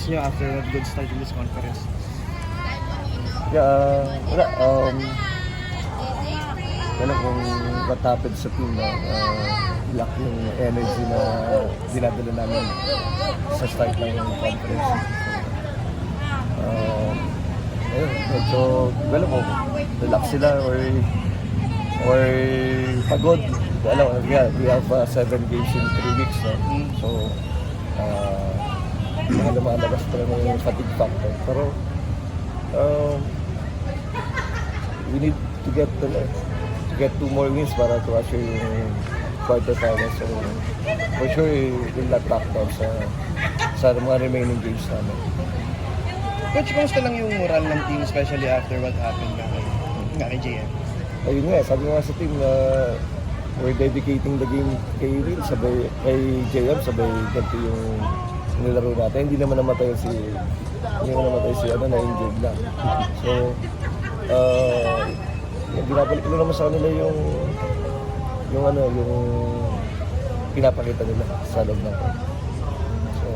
niyo after a good start in this conference? Yeah, wala. Wala kung what happened sa team na lack yung energy na dinadala namin sa start ng conference. Ayun, medyo, wala ko, relax sila or pagod. Alam, yeah, we have 7 games in 3 weeks. No? So, mga lumalabas pa rin yung fatigue factor. Pero, we need to get 2 more wins para to assure yung quarterfinals. So, for sure, we'll not back down sa mga remaining games namin. Coach, kumusta lang yung moral ng team, especially after what happened nga kay JM? Ayun nga, sabi nga sa team na we're dedicating the game kay Will, sabay kay JM, sabay ganito yung nilaro natin. Hindi naman namatay si na-injured lang. So, binabalik ko naman sa kanila yung pinapakita nila sa loob ng court. So,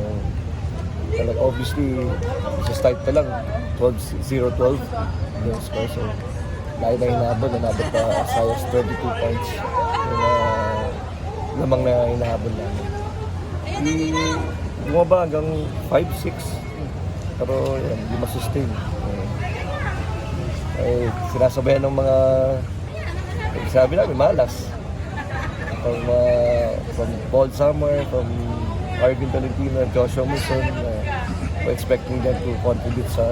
talaga obviously sa start pa lang 0-12 yung score. So, lahat na hinahabol pa as high as 22 points yung lamang na hinahabol namin. Bumaba hanggang 5-6 pero yan, hindi masustain. Sinasabayan ng mga sabi namin malas from Paul Summer, from Arvin Tolentino, Joshua Muson, we're expecting them to contribute sa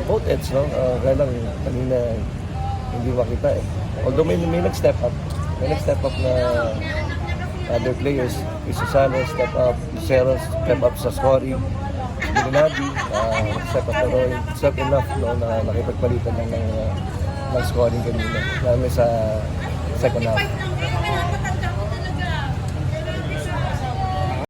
both ends, no? Kaya lang kanina hindi makita eh. Although may nag-step up na other players. Isusano step up, Lucero step up sa scoring, Binadi step up, pero it's not enough, no, na nakipagpalitan ng scoring kanina, lalo sa second half.